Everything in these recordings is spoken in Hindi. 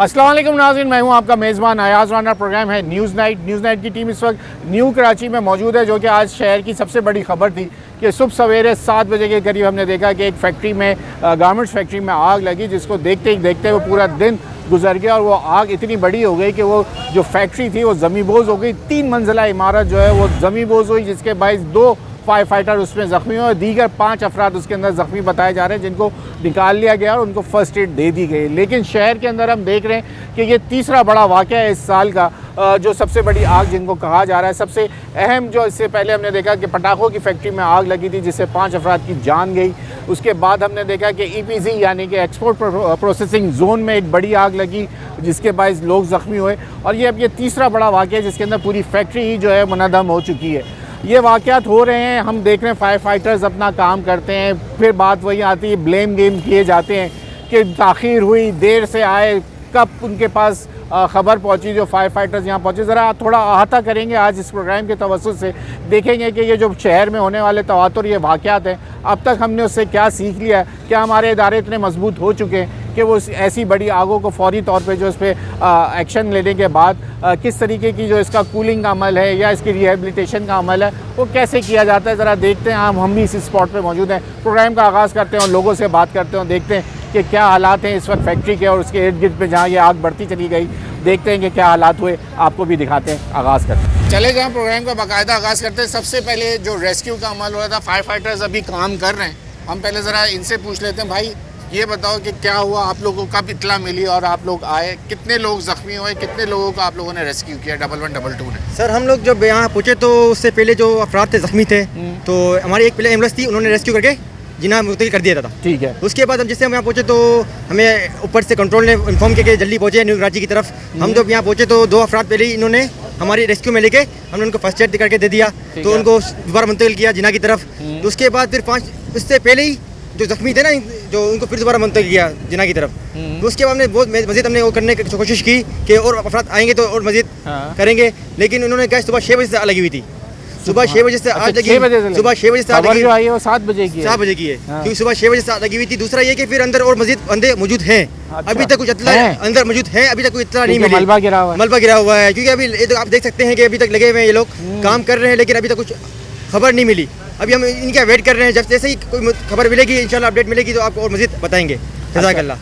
अस्सलाम वालेकुम नाज़रीन, मैं हूं आपका मेज़बान अयाज़ राना। प्रोग्राम है न्यूज़ नाइट की टीम इस वक्त न्यू कराची में मौजूद है, जो कि आज शहर की सबसे बड़ी खबर थी कि सुबह सवेरे 7 बजे के करीब हमने देखा कि एक फैक्ट्री में गारमेंट्स फैक्ट्री में आग लगी, जिसको देखते ही देखते वो पूरा दिन गुजर गया और वो आग इतनी बड़ी हो गई कि वो जो फैक्ट्री थी वो ज़मींबोज़ हो गई। 3 मंजिला इमारत जो है वो ज़मींबोज़ हुई, जिसके बायस 2 फायर फाइटर उसमें ज़ख्मी हुए और दीगर 5 अफराद उसके अंदर ज़ख्मी बताए जा रहे हैं, जिनको निकाल लिया गया और उनको फ़र्स्ट एड दे दी गई। लेकिन शहर के अंदर हम देख रहे हैं कि ये तीसरा बड़ा वाक़या है इस साल का, जो सबसे बड़ी आग जिनको कहा जा रहा है। सबसे अहम जो इससे पहले हमने देखा कि पटाखों की फैक्ट्री में आग लगी थी, जिससे 5 अफराद की जान गई। उसके बाद हमने देखा कि EPZ यानी कि एक्सपोर्ट प्रोसेसिंग जोन में एक बड़ी आग लगी, जिसके बायस लोग ज़ख्मी हुए। और ये अब ये तीसरा बड़ा वाक़या है जिसके अंदर पूरी फैक्ट्री ही जो है मुनहदम हो चुकी है। ये वाक़यात हो रहे हैं, हम देख रहे हैं फायर फाइटर्स अपना काम करते हैं, फिर बात वही आती है, ब्लेम गेम किए जाते हैं कि ताख़ीर हुई, देर से आए, कब उनके पास ख़बर पहुंची जो फायर फाइटर्स यहाँ पहुंचे। ज़रा थोड़ा अहाता करेंगे आज इस प्रोग्राम के तवज्जुह से, देखेंगे कि ये जो शहर में होने वाले तवातुर ये वाक़यात हैं, अब तक हमने उससे क्या सीख लिया है, क्या हमारे इदारे इतने मजबूत हो चुके हैं कि वो ऐसी बड़ी आगों को फौरी तौर पे जो इस पर एक्शन लेने के बाद किस तरीके की जो इसका कूलिंग का अमल है या इसकी रिहेबिलिटेशन का अमल है वो कैसे किया जाता है। ज़रा देखते हैं, हम भी इस स्पॉट पे मौजूद हैं। प्रोग्राम का आगाज़ करते हैं और लोगों से बात करते हैं, देखते हैं कि क्या हालात हैं इस वक्त फैक्ट्री के और उसके इर्द गिर्द पे जहाँ ये आग बढ़ती चली गई। देखते हैं कि क्या हालात हुए, आपको भी दिखाते हैं। आगाज़ करते हैं, चले जहाँ प्रोग्राम का बाकायदा आगाज़ करते हैं। सबसे पहले जो रेस्क्यू का अमल हो रहा था, फायर फाइटर्स अभी काम कर रहे हैं। हम पहले ज़रा इनसे पूछ लेते हैं, भाई ये बताओ कि क्या हुआ, आप लोगों को कब इत्तला मिली और आप लोग आए, कितने लोग ज़ख्मी हुए, कितने लोगों को आप लोगों ने रेस्क्यू किया 1112 ने? सर हम लोग जब यहाँ पहुँचे तो उससे पहले जो अफराद थे ज़ख्मी थे, तो हमारी एक पहले एम्बुलेंस थी, उन्होंने रेस्क्यू करके जिन्हें मुंतकिल कर दिया था। ठीक है। उसके बाद हम जिससे हम यहाँ पहुँचे तो हमें ऊपर से कंट्रोल ने इन्फॉर्म किया कि जल्दी पहुँचे न्यू कराची की तरफ। हम जब यहाँ पहुँचे तो 2 अफराद पहले ही इन्होंने हमारी रेस्क्यू में लेके हमने उनको फर्स्ट एड करके दे दिया, तो उनको दोबारा मुंतकिल किया जिना की तरफ। तो उसके बाद फिर 5 उससे पहले ही जो ज़ख्मी थे ना, जो उनको फिर दोबारा मुंतकिल किया जिना की तरफ। तो उसके बाद हमने बहुत मज़ीद हमने वो करने की कोशिश की कि और अफराद आएंगे तो और मज़ीद करेंगे, लेकिन उन्होंने गैस सुबह 6 बजे से लगी हुई थी। सुबह 6 बजे से आज लगी, सुबह 6 बजे से आग लगी है वो 7 बजे की है, 7 बजे की है, क्योंकि सुबह 6 बजे से लगी हुई थी। दूसरा ये कि फिर अंदर और मज़ीद बंदे मौजूद हैं। अभी तक कुछ इत्तला अंदर मौजूद है, अभी तक कोई इत्तला नहीं मिली। मलबा गिरा हुआ है, क्योंकि अभी ये तो आप देख सकते हैं कि अभी तक लगे हुए हैं ये लोग, काम कर रहे हैं, लेकिन अभी तक कुछ खबर नहीं मिली। अभी हम इनका वेट कर रहे हैं, जब जैसे ही कोई खबर मिलेगी, इंशाल्लाह अपडेट मिलेगी तो आपको और मज़ीद बताएंगे। जज़ाकल्लाह।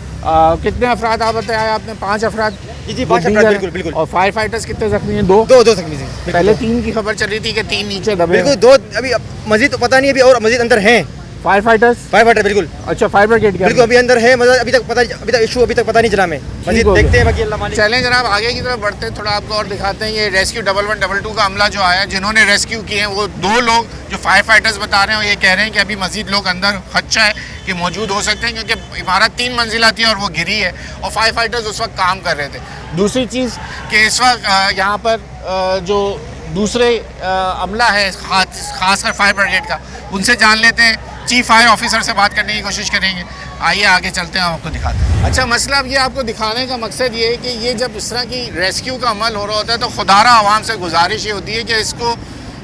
कितने अफराद आप बताया आपने? 5 अफराद? जी 5 अफराद, बिल्कुल। और फायर फाइटर्स कितने ज़ख्मी हैं? 2 ज़ख्मी हैं। पहले 3 की खबर चल रही थी कि 3 नीचे दबे, बिल्कुल 2 अभी मज़ीद पता नहीं, अभी और मज़ीद अंदर हैं फायर फाइटर बिल्कुल। अच्छा, फायर ब्रिगेड के बिल्कुल अभी अंदर है, मतलब अभी तक इशू अभी तक पता नहीं चला। मैं मज़ीद देखते हैं, बाकी अल्लाह मालिक। चलें जनाब आगे की तरफ बढ़ते हैं, थोड़ा आपको और दिखाते हैं। ये रेस्क्यू 1112 का अमला जो आया, जिन्होंने रेस्क्यू किए हैं, वो 2 लोग जो फायर फाइटर्स बता रहे हैं, ये कह रहे हैं कि अभी मज़ीद लोग अंदर खदशा है कि मौजूद हो सकते हैं, क्योंकि इमारत 3 मंजिला थी और वो गिरी है और फायर फाइटर्स उस वक्त काम कर रहे थे। दूसरी चीज़ कि इस वक्त यहाँ पर जो दूसरे अमला है, खासकर फायर ब्रिगेड का, उनसे जान लेते हैं। चीफ फायर ऑफिसर से बात करने की कोशिश करेंगे। आइए आगे चलते हैं, हम आपको दिखाते हैं। अच्छा, मसला अब ये आपको दिखाने का मकसद ये है कि ये जब इस तरह की रेस्क्यू का अमल हो रहा होता है तो खुदारा आवाम से गुजारिश ये होती है कि इसको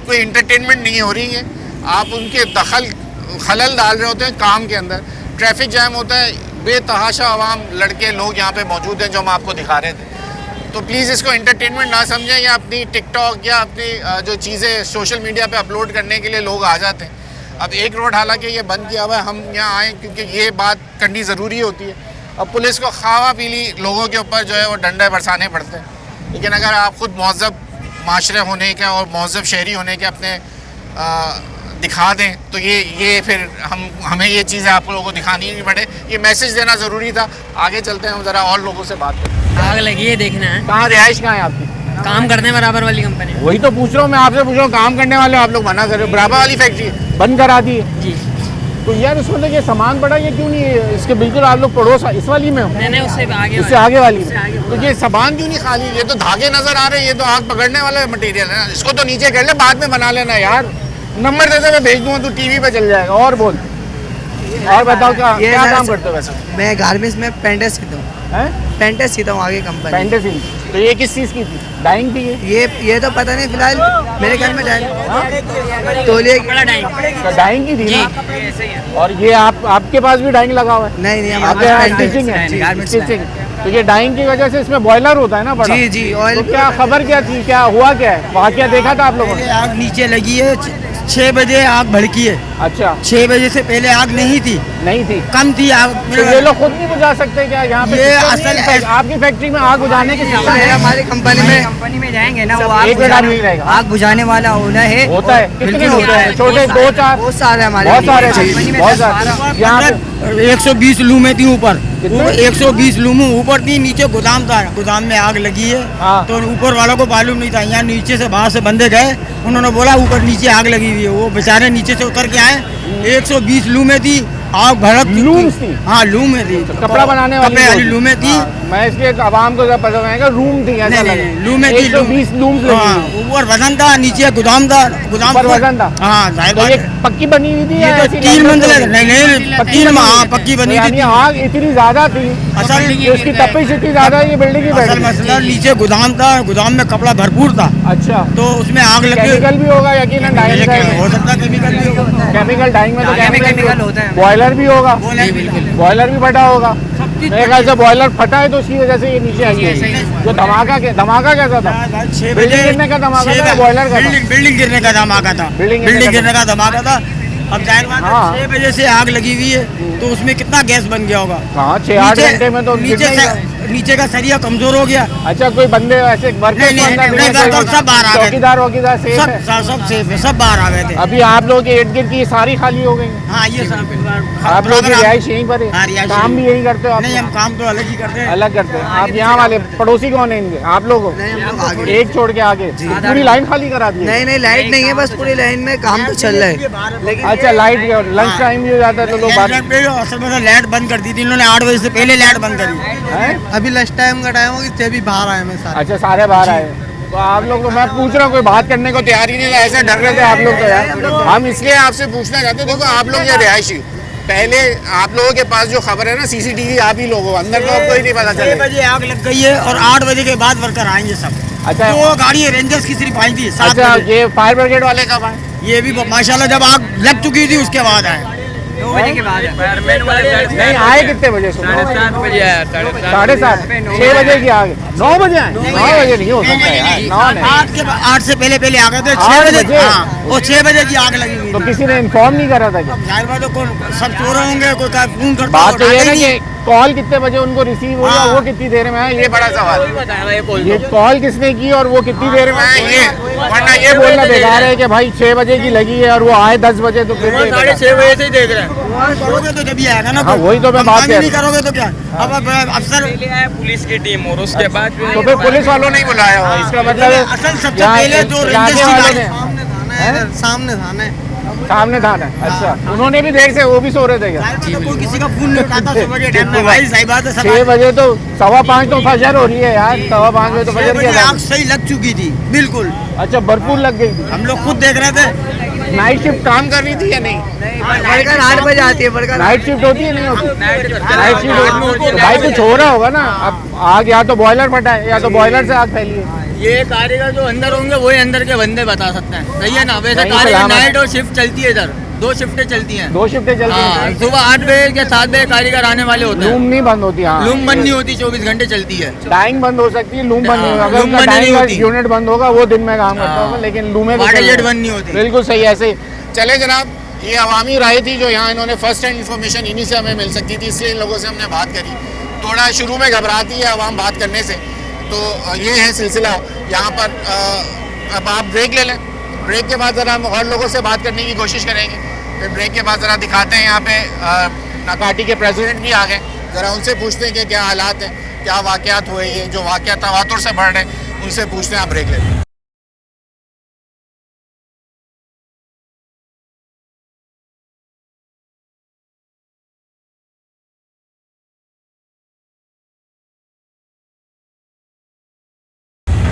कोई इंटरटेनमेंट नहीं हो रही है, आप उनके खलल डाल रहे होते हैं काम के अंदर। ट्रैफिक जैम होता है, बेतहाशा आवाम लड़के लोग यहाँ पर मौजूद हैं जो हम आपको दिखा रहे थे। तो प्लीज़ इसको इंटरटेनमेंट ना समझें, या अपनी टिकटॉक या अपनी जो चीज़ें सोशल मीडिया पे अपलोड करने के लिए लोग आ जाते हैं। अब एक रोड हालांकि ये बंद किया हुआ है, हम यहाँ आए क्योंकि ये बात करनी ज़रूरी होती है। अब पुलिस को खावा पीली लोगों के ऊपर जो है वो डंडे बरसाने पड़ते हैं, लेकिन अगर आप खुद महज़ब माशरे होने के और महज़ब शहरी होने के अपने दिखा दें तो ये फिर हमें ये चीज़ें आप लोगों को दिखानी नहीं पड़े, ये मैसेज देना ज़रूरी था। आगे चलते हैं, हम ज़रा और लोगों से बात करते हैं। आग लगी है, देखना है। कहाँ रिहाइश कहाँ है आपकी? काम करने बराबर वाली कंपनी। वही तो पूछ रहा हूँ मैं आपसे, पूछ रहा हूँ काम करने वाले आप लोग मना कर रहे हो। बराबर वाली फैक्ट्री बंद करा दी है जी। तो यार इसमें तो ये सामान पड़ा, ये क्यों नहीं है इसके बिल्कुल आप लोग पड़ोस इस वाली में हो? नहीं, उससे आगे वाली में। तो ये सामान क्यों नहीं खाली? ये तो धागे नजर आ रहे हैं, ये तो आग पकड़ने वाला मटेरियल है ना, इसको तो नीचे कर ले, बाद में बना लेना यार। नंबर दे दे, मैं भेज दूंगा, तू टीवी पे चल जाएगा। और बोल, और बताओ क्या काम करते हो? वैसे मैं गारमेंट्स में पेंटर्स करता हूँ। हैं? पेंटेस थी तो वहाँ की कंपनी। फैंटेसी। तो ये किस चीज़ की थी? डाइंग थी ये? ये तो पता नहीं, फिलहाल मेरे ख्याल में डाइंग तौलिए बड़ा डाइंग तो डाइंग की थी ना? और ये आपके पास भी डाइंग लगा हुआ है? नहीं नहीं, आपके यहाँ हमारे स्टिचिंग है? Garments stitching. तो ये डाइंग की वजह से इसमें बॉयलर होता है ना बड़ा? जी जी, ऑयल तो क्या खबर क्या थी, क्या हुआ, क्या है वहाँ, क्या देखा था आप लोगों ने? आग नीचे लगी है, 6 बजे आग भड़की है। अच्छा, 6 बजे से पहले आग नहीं थी, नहीं थी। कम थी आग। तो ये लोग खुद नहीं बुझा सकते क्या यहाँ पे? ये system असल नहीं है? आपकी फैक्ट्री में आग बुझाने की सिस्टम है? हमारी कंपनी में जाएंगे ना, वो आग एक मिनट नहीं रहेगा। आग बुझाने वाला होना है। होता है, कितने बिल्कुल होते हैं? होता है। छोटे 2-4? बहुत सारे हमारे बहुत सारे कंपनी में बहुत 10, सारे 12 यहाँ पे 120 लूमें थी ऊपर, कितने? 120 लूमें ऊपर थी, नीचे गोदाम था, गोदाम में आग लगी है। हाँ। तो ऊपर वालों को मालूम नहीं था, यहाँ नीचे से बाहर से बंदे गए, उन्होंने बोला ऊपर नीचे आग लगी हुई है। वो बेचारे नीचे से उतर के आए, 120 लूमें थी, आग भड़क चुकी लूम्स थी? हाँ लूमें थी, कपड़ा बनाने वाली कपड़े वाली जो थी। लूमें थी। हाँ, मैं इसलिए आवाम को जब पता रहेगा रूम थी ऐसा नहीं, लगा। नहीं, लूमें थी, 120 लूम्स लगी हाँ, हुई। ऊपर वजन था, नीचे गोदाम था, गोदाम ऊपर वजन था? हाँ जाहिर तो बात ये है। पक्की बनी हुई थी या ये तो ऐसी 3 लंबी मंजिल थी? नहीं पक्की तीन बनी हुई हाँ थी? पक्की तो बनी यानी थी। आग इतनी ज्यादा थी असल कि उसकी तपिश इतनी ज्यादा है, ये बिल्डिंग ही बैठ असल गई। मसला नीचे गोदाम था, गोदाम में कपड़ा भरपूर था, अच्छा, तो उसमें आग लगी। केमिकल भी होगा यकीनन डाइंग का। हो सकता है केमिकल भी होगा। केमिकल डाइंग में तो केमिकल होता है। बॉयलर भी होगा, बिल्कुल। बॉयलर भी फटा होगा। मेरे ख्याल से बॉयलर फटा है तो उसकी वजह से ये नीचे आई है। जो धमाका कैसा था? 6 बिल्डिंग बजे गिरने का धमाका था या बॉयलर का था? बिल्डिंग गिरने का धमाका था। बिल्डिंग बिल्डिंग गिरने का धमाका था। अब जाहिर बात है, हाँ। 6 बजे से आग लगी हुई है, तो उसमें कितना गैस बन गया होगा। हाँ, 6-8 घंटे में तो नीचे गिरना ही था। नीचे का सरिया कमजोर हो गया। अच्छा, कोई बंदे ऐसे वर्कर्स नहीं, अंदर नहीं, नहीं है? वर्कर सब बाहर आ गए। चौकीदार सेफ है? सब सेफ है, सब बाहर आ गए थे। अभी आप लोगों के इर्द गिर्द की सारी खाली हो गई हैं? हाँ ये सब आप लोग की रिहाइश यहीं पर हाँ, है? रिहाइश काम यहीं। भी यही करते हो आप? नहीं हम काम तो अलग ही करते हैं। अलग करते हैं आप? यहाँ वाले पड़ोसी कौन है इनके? आप लोग हो? एक छोड़ के आगे पूरी लाइन खाली करा दी है? नहीं नहीं, लाइट नहीं है, बस पूरी लाइन में काम तो चल रहा है। लेकिन अच्छा, लाइट लंच टाइम भी हो जाता है तो लोग बात असल में लाइट बंद कर दी थी इन्होंने, 8 बजे से पहले लाइट बंद करी। हैं? अभी लंच टाइम का टाइम होगा, इससे भी बाहर आए मैं सारे। अच्छा, सारे बाहर आए। तो आप लोग तो, मैं पूछ रहा हूँ, कोई बात करने को तैयार ही नहीं था, ऐसे डर रहे थे आप लोग तो यार। हम इसलिए आपसे पूछना चाहते हैं, देखो आप लोग ये रिहायशी, पहले आप लोगों के पास जो खबर है ना, सीसीटीवी आप ही लोगों, अंदर तो आपको ही नहीं पता 6 चलेगा। बजे आग लग गई है और 8 बजे के बाद वर्कर आएंगे सब। अच्छा, वो गाड़ी रेंजर्स की सिर्फ आई थी 7 अच्छा, बजे। ये फायर ब्रिगेड वाले कब आए? ये भी माशाल्लाह जब आग लग चुकी थी उसके बाद आए। 2 बजे के बाद नहीं आए कितने बजे? 7:30 बजे आया, 7:30 7:30 6 बजे की आगे 9 बजे आए? 9 बजे नहीं हो सकता यार, 9 नहीं। 8 से पहले आ गए थे। 6 8 बजे बजे? हाँ, वो 6 बजे की आग लगी हुई तो थी। किसी ने इन्फॉर्म नहीं करा था क्या? जाहिर बात है सब सो रहे होंगे, कोई का फोन करता बात तो ये है उठाता ना ही कि नहीं। कॉल कितने बजे उनको रिसीव हुआ, हाँ। वो कितनी देर में आया, ये बड़ा सवाल है। ये कॉल किसने की और वो कितनी देर में आया, ये वरना ये बोलना बेकार है कि भाई 6 बजे की लगी है और वो आए 10 बजे, तो फिर ये बेकार। 6:30 बजे से ही देख रहे हैं। करोगे तो जब ही आएगा ना। हाँ, वही तो मैं हम बात काम कह ही रहा नहीं हूँ। करोगे तो क्या। अब अफसर पुलिस की टीम और उसके बाद तो फिर पुलिस वालों ने ही बुलाया हो, इसका मतलब असल सबसे यहाँ पहले जो इलाके रेंजर्स की वालों गाड़ी- ने सामने थाना है। सामने थाना। अच्छा, उन्होंने भी देर से, वो भी सो रहे थे क्या? कोई किसी का फोन नहीं उठाता सुबह के टाइम में। भाई सही बात है। 6 बजे तो 5:15 तो फजर हो रही है यार, 5:15 बजे तो 6 फजर बजे क्या आग सही लग चुकी थी बिल्कुल। अच्छा, भरपूर लग गई थी। हम लोग खुद देख रहे थे। नाइट शिफ्ट काम कर रही थी या नहीं? बढ़कर 8 बजे आती है, बढ़कर नाइट शिफ्ट होती है नहीं होती? नाइट शिफ्ट होती है। भाई कुछ हो रहा होगा ना, अब आग या तो बॉयलर फटा है या तो बॉयलर से आग फैली है। ये कारीगर जो अंदर होंगे वही अंदर के बंदे बता सकते हैं, सही है ना। वैसे नहीं, कारीगर सलामत। नाइट और शिफ्ट चलती है इधर, 2 शिफ्टें चलती हैं। 2 शिफ्टें चलती हाँ, हैं। सुबह 8 बजे के 7 बजे कारीगर आने वाले होते लूम हैं। नहीं बंद होती? हाँ, लूम बंद नहीं होती, 24 घंटे चलती है। डाइंग बंद हो सकती है, लूम बंद नहीं होगा। अगर लूम उनका बंद नहीं डाइंग का होती। यूनिट बंद होगा वो दिन में काम करता होगा, लेकिन लूमें तो वाटर चल जेट रही बंद नहीं होती। बिल्कुल सही। ऐसे ही चले जनाब, ये अवामी राय थी जो यहाँ इन्होंने फर्स्ट हैंड इन्फॉर्मेशन इन्हीं से हमें मिल सकती थी, इसलिए इन लोगों से हमने बात करी। थोड़ा शुरू में घबराती है आवाम बात करने से, तो ये है सिलसिला यहाँ पर। अब आप ब्रेक ले लें, ब्रेक के बाद ज़रा हम और लोगों से बात करने की कोशिश करेंगे। फिर ब्रेक के बाद ज़रा दिखाते हैं यहाँ पे नाकाटी के प्रेसिडेंट भी आ गए, ज़रा उनसे पूछते हैं कि क्या हालात हैं, क्या वाक़यात हुए, ये जो वाक़यात तवातुर से बढ़ रहे हैं, उनसे पूछते हैं। आप ब्रेक ले लें।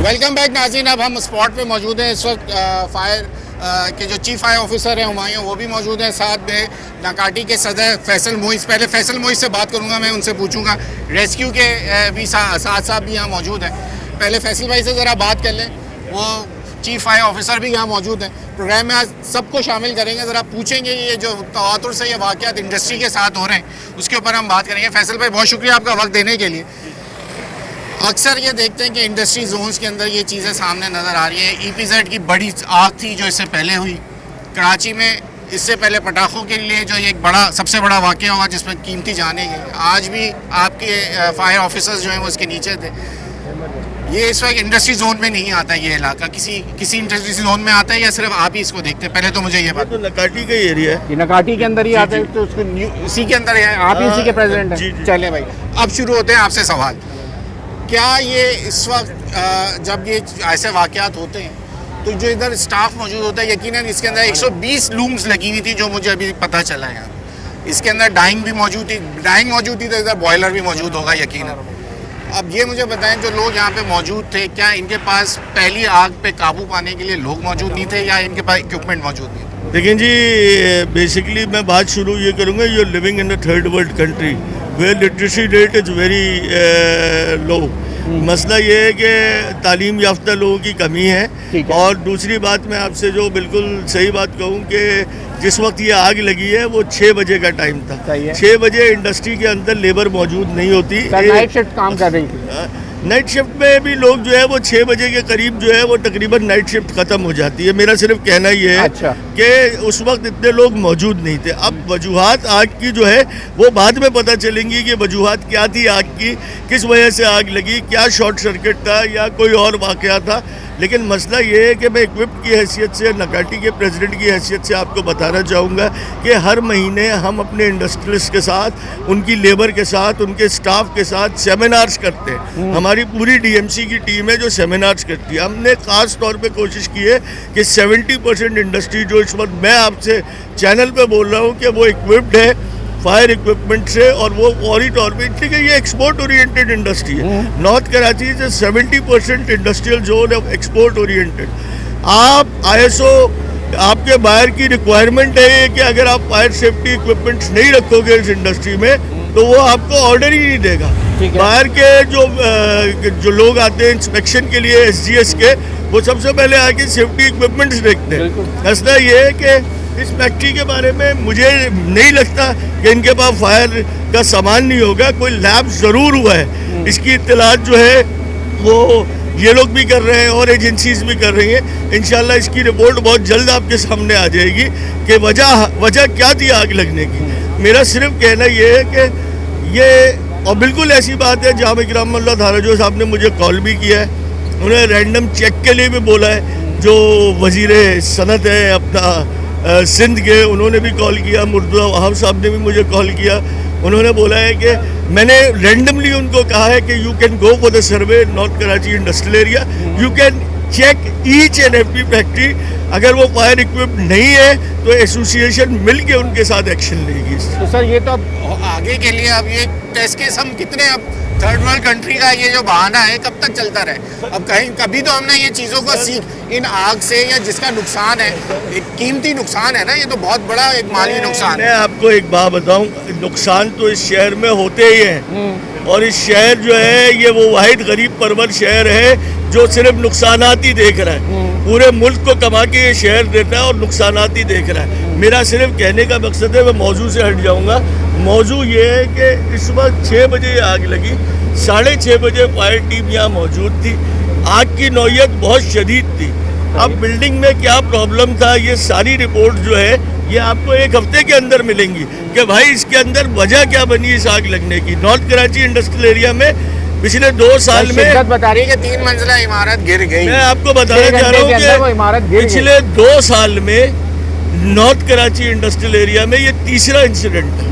वेलकम बैक नाज़रीन। अब हम स्पॉट पे मौजूद हैं इस वक्त फायर के जो चीफ फायर ऑफिसर हैं हुमायूं, वो भी मौजूद हैं। साथ में नकाटी के सदर फैसल मोइस, पहले फैसल मोइस से बात करूंगा, मैं उनसे पूछूंगा। रेस्क्यू के भी साथ भी यहाँ मौजूद हैं। पहले फैसल भाई से ज़रा बात कर लें, वो चीफ फायर ऑफिसर भी यहाँ मौजूद हैं। प्रोग्राम में आज सबको शामिल करेंगे, ज़रा पूछेंगे ये जो तवातुर से ये वाक़यात इंडस्ट्री के साथ हो रहे हैं उसके ऊपर हम बात करेंगे। फैसल भाई बहुत शुक्रिया आपका वक्त देने के लिए। अक्सर ये देखते हैं कि इंडस्ट्री जोन्स के अंदर ये चीज़ें सामने नज़र आ रही हैं। EPZ की बड़ी आग थी जो इससे पहले हुई कराची में, इससे पहले पटाखों के लिए जो ये एक बड़ा सबसे बड़ा वाक़या हुआ जिसमें कीमती जाने गए। आज भी आपके फायर ऑफिसर्स जो हैं वो उसके नीचे थे। ये इस वक्त इंडस्ट्री जोन में नहीं आता ये इलाका, किसी इंडस्ट्री जोन में आता है या सिर्फ आप ही इसको देखते हैं? पहले तो मुझे ये बात। तो नकाटी का एरिया है, ये नकाटी के अंदर ही आता है, तो उसको इसी के अंदर है, आप ही इसी के प्रेसिडेंट हैं। चले भाई, अब शुरू होते हैं आपसे सवाल। क्या ये इस वक्त जब ये ऐसे वाक़यात होते हैं तो जो इधर स्टाफ मौजूद होता है, यकीनन इसके अंदर 120 लूम्स लगी हुई थी जो मुझे अभी पता चला है यार। इसके अंदर डाइंग भी मौजूद थी तो इधर बॉयलर भी मौजूद होगा यकीनन। अब ये मुझे बताएं, जो लोग यहाँ पे मौजूद थे, क्या इनके पास पहली आग पे काबू पाने के लिए लोग मौजूद नहीं थे या इनके पास इक्विपमेंट मौजूद नहीं था? देखें जी, बेसिकली मैं बात शुरू ये करूँगा, you are living in a third world country where literacy rate is very low. मसला ये है कि तालीम याफ्ता लोगों की कमी है। और दूसरी बात मैं आपसे जो बिल्कुल सही बात कहूँ कि जिस वक्त ये आग लगी है वो 6 बजे का टाइम था। 6 बजे इंडस्ट्री के अंदर लेबर मौजूद नहीं होती, नाइट शिफ्ट काम कर रही थी। नाइट शिफ्ट में भी लोग जो है वो 6 बजे के करीब जो है वो तकरीबन नाइट शिफ्ट ख़त्म हो जाती है। मेरा सिर्फ कहना ये है कि उस वक्त इतने लोग मौजूद नहीं थे। अब वजूहात आग की जो है वो बाद में पता चलेंगी कि वजूहात क्या थी आग की, किस वजह से आग लगी, क्या शॉर्ट सर्किट था या कोई और वाक़या था। लेकिन मसला ये है कि मैं इक्विप्ड की हैसियत से, नकाटी के प्रेसिडेंट की हैसियत से आपको बताना चाहूँगा कि हर महीने हम अपने इंडस्ट्रियलिस्ट के साथ, उनकी लेबर के साथ, उनके स्टाफ के साथ सेमिनार्स करते हैं। हमारी पूरी DMC की टीम है जो सेमिनार्स करती है। हमने ख़ास तौर पे कोशिश की है कि 70% इंडस्ट्री जो इस वक्त मैं आपसे चैनल पे बोल रहा हूँ कि वो इक्विप्ड है फायर इक्विपमेंट से, और वो फौरी तौर पे, ठीक है, ये एक्सपोर्ट ओरिएंटेड इंडस्ट्री है। North Karachi is 70% industrial zone of export oriented. आप ISO, आपके बाहर की रिक्वायरमेंट है कि अगर आप फायर सेफ्टी इक्विपमेंट्स नहीं रखोगे इस इंडस्ट्री में तो वो आपको ऑर्डर ही नहीं देगा। बाहर के जो लोग आते हैं इंस्पेक्शन के लिए SGS के, वो सबसे पहले आके सेफ्टी इक्विपमेंट्स देखते हैं। मसला ये है कि इस फैक्ट्री के बारे में मुझे नहीं लगता कि इनके पास फायर का सामान नहीं होगा, कोई लैब ज़रूर हुआ है। इसकी इत्तलात जो है वो ये लोग भी कर रहे हैं और एजेंसीज भी कर रही हैं। इंशाल्लाह इसकी रिपोर्ट बहुत जल्द आपके सामने आ जाएगी कि वजह क्या थी आग लगने की। मेरा सिर्फ कहना ये है कि ये, और बिल्कुल ऐसी बात है, जहाँ इकरामुल्लाह धाराजो साहब ने मुझे कॉल भी किया है, उन्होंने रैंडम चेक के लिए भी बोला है। जो वज़ीर सनत है अपना सिंध के, उन्होंने भी कॉल किया। मुर्तज़ा वहाब साहब ने भी मुझे कॉल किया। उन्होंने बोला है कि मैंने रैंडमली उनको कहा है कि you can go for the survey north Karachi industrial area, you can check each and every factory. अगर वो फायर इक्विप्ड नहीं है तो एसोसिएशन मिल के उनके साथ एक्शन लेगी। तो सर ये तो अब आगे के लिए अब ये टेस्ट केस हम कितने, अब थर्ड वर्ल्ड कंट्री का ये जो बहाना है कब तक चलता रहे? अब कभी तो हमने ये चीज़ों को सीख, इन आग से या जिसका नुकसान है, एक कीमती नुकसान है ना, ये तो बहुत बड़ा एक माली नुकसान है। मैं आपको एक बात बताऊं, नुकसान तो इस शहर में होते ही हैं, और इस शहर जो है ये वो वाहिद गरीब परवर शहर है जो सिर्फ नुकसानात ही देख रहा है। पूरे मुल्क को कमा के ये शहर देता है और नुकसानात ही देख रहा है। मेरा सिर्फ कहने का मकसद है, मैं मौजू से हट जाऊंगा। मौजू ये है कि इस वक्त 6 बजे आग लगी, 6:30 बजे फायर टीम यहाँ मौजूद थी। आग की नौयत बहुत शदीद थी। अब बिल्डिंग में क्या प्रॉब्लम था, ये सारी रिपोर्ट जो है ये आपको 1 हफ्ते के अंदर मिलेंगी कि भाई इसके अंदर वजह क्या बनी इस आग लगने की। नॉर्थ कराची इंडस्ट्रियल एरिया में पिछले 2 साल में बता रही है कि 3 मंजिला इमारत गिर गई। मैं आपको बताना चाह रहा हूँ कि पिछले 2 साल में नॉर्थ कराची इंडस्ट्रियल एरिया में ये तीसरा इंसिडेंट है।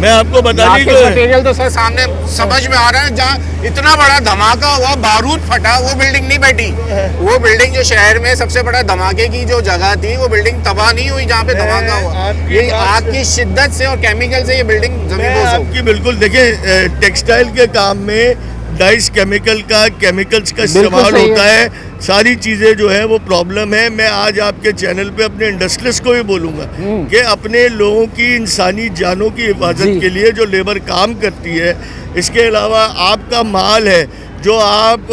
मैं आपको बताने को मटेरियल तो सर सामने समझ में आ रहा है, जहाँ इतना बड़ा धमाका हुआ, बारूद फटा, वो बिल्डिंग नहीं बैठी। वो बिल्डिंग जो शहर में सबसे बड़ा धमाके की जो जगह थी, वो बिल्डिंग तबाह नहीं हुई जहाँ पे धमाका हुआ। ये आग की शिद्दत से और केमिकल से ये बिल्डिंग जमीन आपकी बिल्कुल देखें, टेक्सटाइल के काम में डाइस केमिकल्स का इस्तेमाल होता है सारी चीज़ें जो है वो प्रॉब्लम है। मैं आज आपके चैनल पे अपने इंडस्ट्रियलिस्ट को भी बोलूँगा कि अपने लोगों की इंसानी जानों की हिफाजत के लिए जो लेबर काम करती है, इसके अलावा आपका माल है जो आप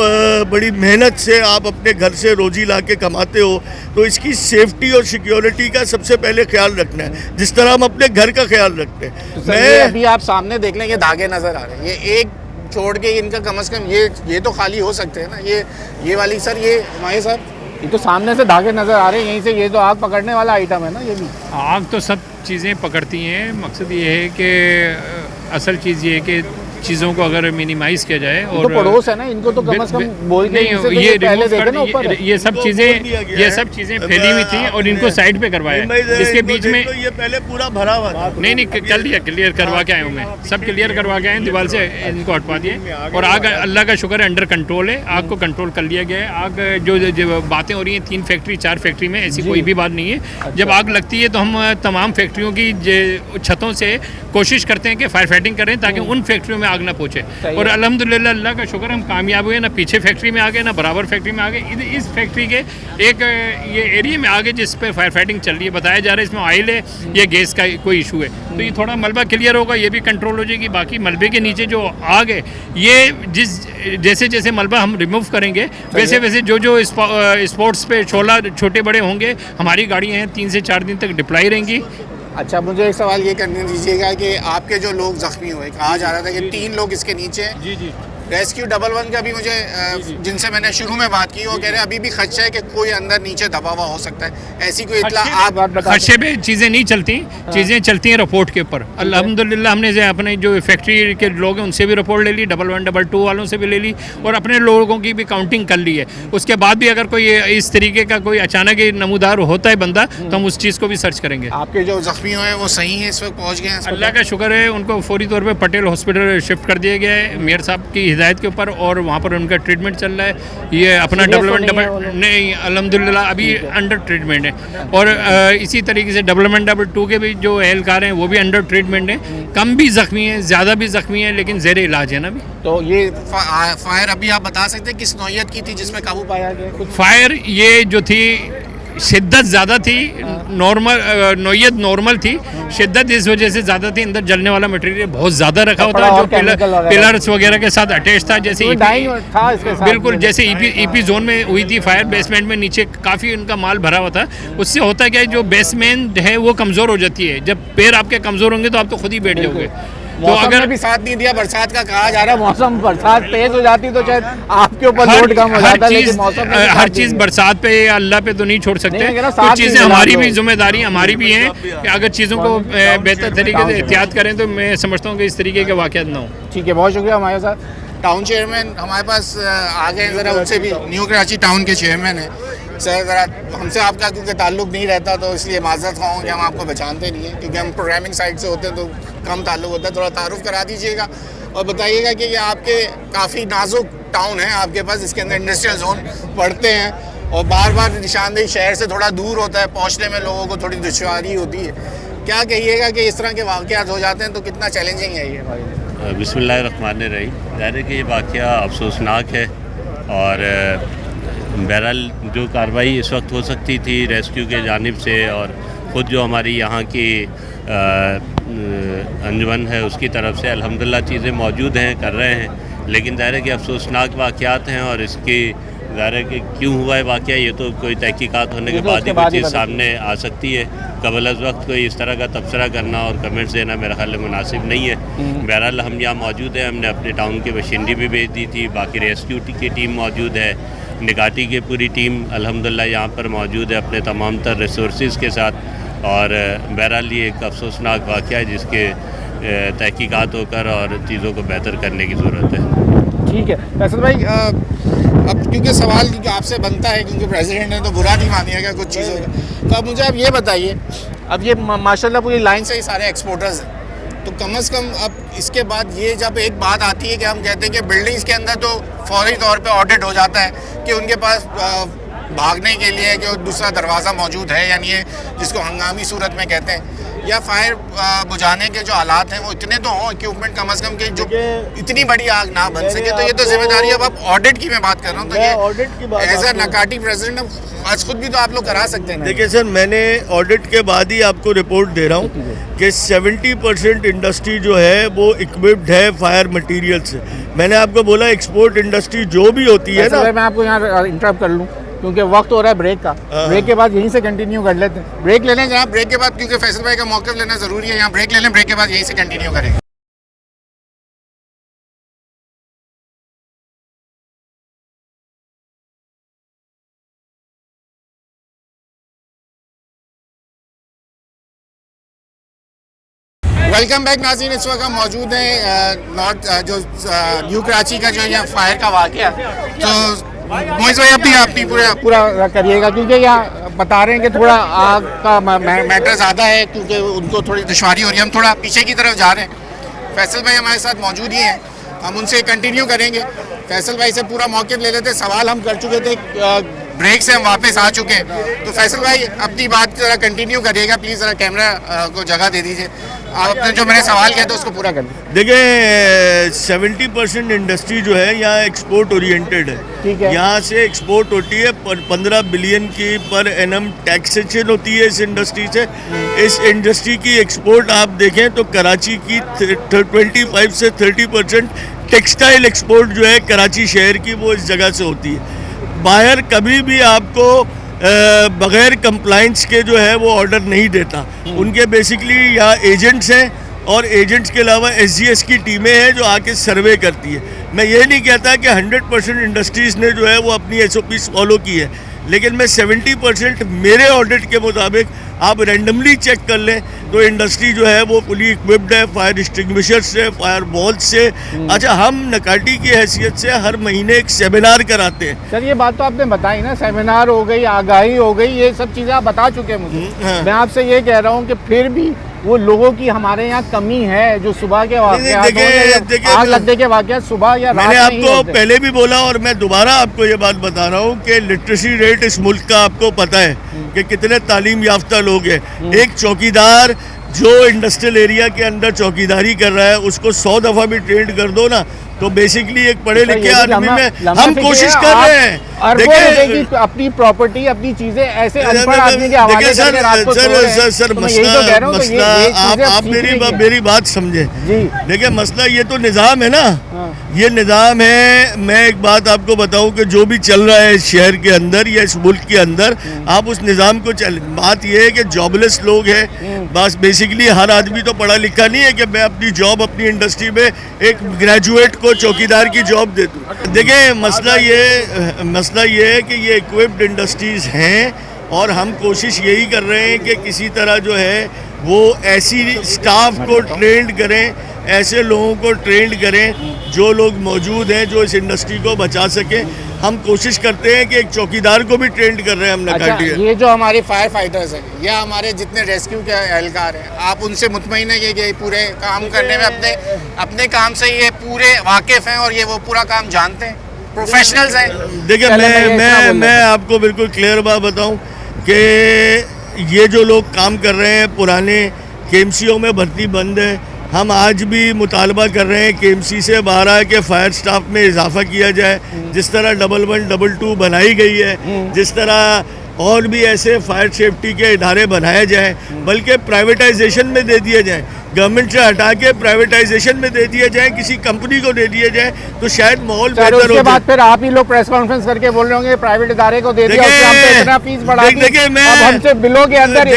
बड़ी मेहनत से आप अपने घर से रोजी ला के कमाते हो, तो इसकी सेफ्टी और सिक्योरिटी का सबसे पहले ख्याल रखना है, जिस तरह हम अपने घर का ख्याल रखते हैं। तो मैं अभी आप सामने देख लेंगे धागे नज़र आ रहे हैं, ये एक छोड़ के इनका कम से कम ये तो खाली हो सकते हैं ना, ये वाली सर, ये हमारे साथ ये तो सामने से धागे नज़र आ रहे हैं, यहीं से ये तो आग पकड़ने वाला आइटम है ना। ये भी आग तो सब चीज़ें पकड़ती हैं, मकसद ये है कि असल चीज़ ये है कि चीज़ों को अगर मिनिमाइज किया जाए और तो पड़ोस है ना, इनको तो कम से कम बोल के नहीं तो ये पहले देखे ना रिमूव ऊपर कर ये सब चीज़ें फैली हुई थी और इनको साइड पे करवाया। इसके बीच में ये पहले पूरा भरा हुआ था। नहीं कर लिया, क्लियर करवा के आया हूँ मैं, सब क्लियर करवा के आए, दीवार से इनको हटवा दिए और आग अल्लाह का शुक्र है अंडर कंट्रोल है, आग को कंट्रोल कर लिया गया है। आग जो बातें हो रही हैं 3 फैक्ट्री 4 फैक्ट्री में, ऐसी कोई भी बात नहीं है। जब आग लगती है तो हम तमाम फैक्ट्रियों की छतों से कोशिश करते हैं कि फायर फाइटिंग करें ताकि उन फैक्ट्रियों में आग ना पहुँचे, और अल्हम्दुलिल्लाह अल्लाह का शुक्र हम कामयाब हुए, ना पीछे फैक्ट्री में आ गए ना बराबर फैक्ट्री में आ गए। इस फैक्ट्री के एक ये एरिया में आ गए जिस पर फायर फाइटिंग चल रही है, बताया जा रहा है इसमें ऑयल है, ये गैस का कोई इशू है, तो ये थोड़ा मलबा क्लियर होगा, ये भी कंट्रोल हो जाएगी। बाकी मलबे के नीचे जो आग है, ये जैसे जैसे मलबा हम रिमूव करेंगे वैसे वैसे जो स्पॉट्स पे शोला छोटे बड़े होंगे, हमारी गाड़ियाँ हैं 3 से 4 दिन तक डिप्लाई रहेंगी। अच्छा, मुझे एक सवाल ये करने दीजिएगा कि आपके जो लोग जख्मी हुए, कहा जा रहा था कि 3 लोग इसके नीचे हैं। जी रेस्क्यू 11 का भी मुझे जिनसे मैंने शुरू में बात की वो कह रहे हैं अभी भी खदशा है कि कोई अंदर नीचे दबा हुआ हो सकता है, ऐसी कोई इतला आप बता। खदशे पे चीज़ें नहीं चलती, चीज़ें चलती हैं रिपोर्ट के ऊपर। अल्हम्दुलिल्लाह हमने अपने जो फैक्ट्री के लोग हैं उनसे भी रिपोर्ट ले ली, 11, 22 वालों से भी ले ली और अपने लोगों की भी काउंटिंग कर ली है। उसके बाद भी अगर कोई इस तरीके का कोई अचानक नमूदार होता है बंदा तो हम उस चीज़ को भी सर्च करेंगे। आपके जो जख्मी हुए हैं वो सही है, इस वक्त पहुँच गए हैं? अल्लाह का शुक्र है, उनको फौरी तौर पर पटेल हॉस्पिटल शिफ्ट कर दिया गया है मेयर साहब की हिदायत के ऊपर, और वहाँ पर उनका ट्रीटमेंट चल रहा है। ये अपना नहीं अल्हम्दुलिल्लाह अभी अंडर ट्रीटमेंट है, और इसी तरीके से 1122 के भी जो एहलकार हैं वो भी अंडर ट्रीटमेंट है। कम भी ज़ख्मी हैं, ज़्यादा भी ज़ख्मी हैं, लेकिन ज़ेर इलाज है ना अभी। तो ये फायर अभी आप बता सकते हैं किस नौयत की थी जिसमें काबू पाया गया? फायर ये जो थी शिद्दत ज़्यादा थी, नॉर्मल नौयत नॉर्मल थी, शिद्दत इस वजह से ज़्यादा थी, अंदर जलने वाला मटेरियल बहुत ज़्यादा रखा होता है जो पिलर्स वगैरह के साथ अटैच था। जैसे बिल्कुल जैसे ईपी जोन में हुई थी फायर, बेसमेंट में नीचे काफ़ी उनका माल भरा हुआ था। उससे होता क्या है, जो बेसमेंट है वो कमज़ोर हो जाती है, जब पैर आपके कमज़ोर होंगे तो आप तो खुद ही बैठ जाओगे। तो अगर भी साथ नहीं दिया, बरसात का कहा जा रहा है, मौसम बरसात तेज हो जाती तो शायद आपके ऊपर लोड कम हो जाता, लेकिन मौसम हर चीज़ बरसात पे या अल्लाह पे तो नहीं छोड़ सकते। कुछ चीज़ें हमारी भी जिम्मेदारी हमारी भी हैं कि अगर चीज़ों को बेहतर तरीके से एहतियात करें तो मैं समझता हूँ कि इस तरीके के वाक़यात ना हो। ठीक है, बहुत शुक्रिया। हमारे साथ टाउन चेयरमैन हमारे पास आ गए, ज़रा उनसे भी, न्यू कराची टाउन के चेयरमैन हैं सर। ज़रा हमसे आपका क्योंकि ताल्लुक़ नहीं रहता तो इसलिए माज़रत ख़्वाह हूँ कि हम आपको पहचानते नहीं हैं, क्योंकि हम प्रोग्रामिंग साइड से होते हैं तो कम ताल्लुक़ होता है। थोड़ा तारुफ करा दीजिएगा और बताइएगा कि ये आपके काफ़ी नाजुक टाउन है आपके पास, इसके अंदर इंडस्ट्रियल जोन पड़ते हैं और बार बार निशानदेही शहर से थोड़ा दूर होता है, पहुँचने में लोगों को थोड़ी दुश्वारी होती है। क्या कहिएगा कि इस तरह के वाक़यात हो जाते हैं तो कितना चैलेंजिंग है ये हमारे? बिस्मिल्लाहिर्रहमानिर्रहीम। ज़ाहिर है कि ये वाक़या अफसोसनाक है, और बहरहाल जो कार्रवाई इस वक्त हो सकती थी रेस्क्यू के जानिब से, और ख़ुद जो हमारी यहाँ की अंजुमन है उसकी तरफ से अल्हम्दुलिल्लाह चीज़ें मौजूद हैं, कर रहे हैं, लेकिन ज़ाहिर है कि अफसोसनाक वाक़यात हैं, और इसकी ज़ाहिर है कि क्यों हुआ है वाक़या ये तो कोई तहकीकात होने के बाद ही कोई चीज़ सामने आ सकती है। कबल अज़ वक्त कोई इस तरह का तबसरा करना और कमेंट्स देना मेरा ख्याल मुनासिब नहीं है। बहरहाल हम यहाँ मौजूद हैं, हमने अपने टाउन की बशिंदी भी भेज दी थी, बाकी रेस्क्यू की टीम मौजूद है, निगाटी की पूरी टीम अल्हम्दुलिल्लाह यहाँ पर मौजूद है अपने तमाम तर रिसोर्सेज़ के साथ। और बहरहाल ये एक अफसोसनाक वाक़या है जिसके तहकीकात होकर और चीज़ों को बेहतर करने की ज़रूरत है। ठीक है फैसल भाई, अब क्योंकि सवाल क्योंकि आपसे बनता है, क्योंकि प्रेसिडेंट ने तो बुरा नहीं मानिएगा कुछ चीज़ों का, तो अब मुझे आप ये बताइए, अब ये माशाल्लाह पूरी लाइन से ही सारे एक्सपोर्टर्स हैं, तो कम से कम अब इसके बाद ये जब एक बात आती है कि हम कहते हैं कि बिल्डिंग्स के अंदर तो फौरी तौर पे ऑडिट हो जाता है कि उनके पास भागने के लिए जो दूसरा दरवाज़ा मौजूद है, यानी ये जिसको हंगामी सूरत में कहते हैं, या फायर बुझाने के जो हालात हैं वो इतने तो हों, इक्विपमेंट कम से कम के जो इतनी बड़ी आग ना बन सके, तो ये तो जिम्मेदारी अब आप ऑडिट की मैं बात कर रहा हूँ, तो ये ऑडिट की बात एज ए नकाटी प्रेसिडेंट आज खुद भी तो आप लोग करा सकते हैं। देखिए सर, मैंने ऑडिट के बाद ही आपको रिपोर्ट दे रहा हूँ कि 70% इंडस्ट्री जो है वो इक्विप्ड है फायर मटेरियल से। मैंने आपको बोला एक्सपोर्ट इंडस्ट्री जो भी होती है ना, मैं आपको यहाँ इंटरप्ट कर लूँ क्योंकि वक्त हो रहा है ब्रेक का, ब्रेक के बाद यहीं से कंटिन्यू कर लेते हैं। ब्रेक ले लें जनाब, ब्रेक के बाद, क्योंकि फैसल भाई का मौक़िफ़ लेना ज़रूरी है, यहाँ ब्रेक ले लें, ब्रेक के बाद यहीं से कंटिन्यू करेंगे। वेलकम बैक नाज़रीन, इस वक्त हम मौजूद हैं नॉर्थ जो न्यू कराची का जो यहाँ फायर का वाक़या, तो मोइज़ भाई अपनी पूरा करिएगा, क्योंकि यहाँ बता रहे हैं कि थोड़ा आग का मैटर ज़्यादा है, क्योंकि उनको थोड़ी दुश्वारी हो रही है। हम थोड़ा पीछे की तरफ जा रहे हैं, फैसल भाई हमारे साथ मौजूद ही हैं, हम उनसे कंटिन्यू करेंगे। फैसल भाई से पूरा मौक़िफ़ ले लेते, सवाल हम कर चुके थे, ब्रेक से हम वापस आ चुके हैं, तो फैसल भाई अपनी बात ज़रा कंटिन्यू करिएगा प्लीज़, ज़रा कैमरा को जगह दे दीजिए। आप अपने जो मैंने सवाल किया था उसको पूरा कर लीजिए। देखिए 70% इंडस्ट्री जो है यहाँ एक्सपोर्ट ओरिएंटेड है, ठीक है। यहाँ से एक्सपोर्ट होती है, 15 बिलियन की पर एनम टैक्सेशन होती है इस इंडस्ट्री से। इस इंडस्ट्री की एक्सपोर्ट आप देखें तो कराची की 25 से 30% टेक्सटाइल एक्सपोर्ट जो है कराची शहर की वो इस जगह से होती है। बाहर कभी भी आपको बगैर कंप्लाइंस के जो है वो ऑर्डर नहीं देता। उनके बेसिकली यहाँ एजेंट्स हैं और एजेंट्स के अलावा SGS की टीमें हैं जो आके सर्वे करती है। मैं ये नहीं कहता कि 100% इंडस्ट्रीज़ ने जो है वो अपनी SOPs फॉलो की है, लेकिन मैं 70% मेरे ऑडिट के मुताबिक आप रैंडमली चेक कर लें तो इंडस्ट्री जो है वो फुली इक्विप्ड है, फायर एक्सटिंग्विशर से, फायर बॉल से। अच्छा, हम नकाटी की हैसियत से हर महीने एक सेमिनार कराते हैं। सर ये बात तो आपने बताई ना, सेमिनार हो गई, आगाही हो गई, ये सब चीज़ें आप बता चुके हैं मुझे। मैं आपसे ये कह रहा हूँ कि फिर भी वो लोगों की हमारे यहाँ कमी है जो सुबह के वाक़यात, आग लगने के वाक़यात सुबह या रात में मैंने आपको पहले भी बोला और मैं दोबारा आपको ये बात बता रहा हूँ कि लिटरेसी रेट इस मुल्क का आपको पता है कि कितने तालीम याफ्ता लोग हैं। एक चौकीदार जो इंडस्ट्रियल एरिया के अंदर चौकीदारी कर रहा है उसको 100 दफ़ा भी ट्रेंड कर दो ना, तो बेसिकली एक पढ़े लिखे आदमी में हम कोशिश कर रहे हैं। देखिए अपनी प्रॉपर्टी, अपनी चीजें ऐसे अनपढ़ आदमी के हवाले करके रात को सो रहे हैं। सर मसला आप मेरी बात समझे। देखिए मसला ये तो निज़ाम है ना, ये निज़ाम है। मैं एक बात आपको बताऊं कि जो भी चल रहा है इस शहर के अंदर या इस मुल्क के अंदर, आप उस निज़ाम को बात ये है कि जॉबलेस लोग हैं। बस बेसिकली हर आदमी तो पढ़ा लिखा नहीं है कि मैं अपनी जॉब अपनी इंडस्ट्री में एक ग्रेजुएट को चौकीदार की जॉब दे दूँ। देखिए मसला ये है कि ये इक्विप्ड इंडस्ट्रीज़ हैं और हम कोशिश यही कर रहे हैं कि किसी तरह जो है वो ऐसी स्टाफ को ट्रेंड करें, ऐसे लोगों को ट्रेंड करें जो लोग मौजूद हैं जो इस इंडस्ट्री को बचा सकें। हम कोशिश करते हैं कि एक चौकीदार को भी ट्रेंड कर रहे हैं हम नकाटी। अच्छा, ये जो हमारे फायर फाइटर्स हैं या हमारे जितने रेस्क्यू के एहलकार हैं, आप उनसे मुतमईन है कि पूरे काम करने में अपने काम से ये पूरे वाकिफ़ हैं और ये वो पूरा काम जानते हैं, प्रोफेशनल्स हैं? देखिए मैं आपको बिल्कुल क्लियर बात बताऊं कि ये जो लोग काम कर रहे हैं पुराने KMCO में भर्ती बंद है। हम आज भी मुतालबा कर रहे हैं KMC से बाहर के फायर स्टाफ में इजाफा किया जाए, जिस तरह 11, 22 बनाई गई है, जिस तरह और भी ऐसे फायर सेफ्टी के इदारे बनाए जाए, बल्कि प्राइवेटाइजेशन में दे दिए जाए, गवर्नमेंट से हटा के प्राइवेटाइजेशन में दे दिया जाए, किसी कंपनी को दे दिया जाए, तो शायद माहौल बेहतर हो। उसके बाद फिर आप ही लोग प्रेस कॉन्फ्रेंस करके बोल रहे होंगे प्राइवेट इदारे को दे दिया, उससे इतना फीस बढ़ा दी, अब हमसे बिलों के अंदर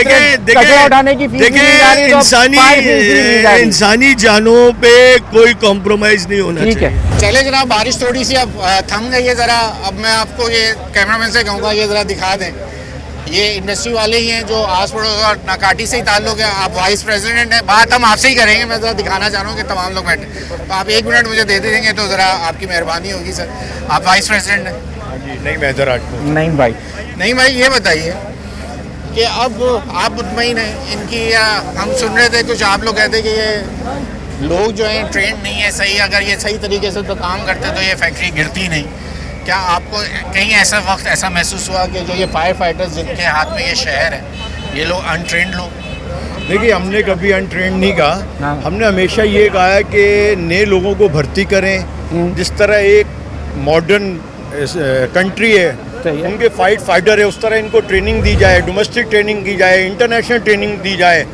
कचरा उठाने की फीस नहीं जा रही। इंसानी जानों पे कोई कॉम्प्रोमाइज नहीं होना चाहिए। ठीक है, चले जनाब, बारिश थोड़ी सी अब थम गई है ज़रा। अब मैं आपको ये कैमरामैन से कहूँगा ये ज़रा दिखा दें, ये इंडस्ट्री वाले ही हैं जो आस पड़ोस और नकाटी से ही ताल्लुक़ है। आप वाइस प्रेसिडेंट हैं, बात हम आपसे ही करेंगे। मैं ज़रा दिखाना चाह रहा हूँ कि तमाम लोग बैठे, तो आप 1 मिनट मुझे दे देंगे तो ज़रा आपकी मेहरबानी होगी सर। आप वाइस प्रेसिडेंट हैं? नहीं, मैं इधर नहीं भाई ये बताइए कि अब आप मुतमईन हैं इनकी, या हम सुन रहे थे कुछ आप लोग कहते कि ये लोग जो हैं ट्रेंड नहीं है सही, अगर ये सही तरीके से तो काम करते तो ये फैक्ट्री गिरती नहीं। क्या आपको कहीं ऐसा वक्त ऐसा महसूस हुआ कि जो ये फायर फाइटर्स जिनके हाथ में ये शहर है, ये लोग अनट्रेंड लोग, देखिए, हमने कभी अनट्रेंड नहीं कहा। हाँ। हमने हमेशा ये कहा है कि नए लोगों को भर्ती करें। जिस तरह एक मॉडर्न कंट्री है, सही है। उनके फाइटर है, उस तरह इनको ट्रेनिंग दी जाए, डोमेस्टिक ट्रेनिंग दी जाए, इंटरनेशनल ट्रेनिंग दी जाए।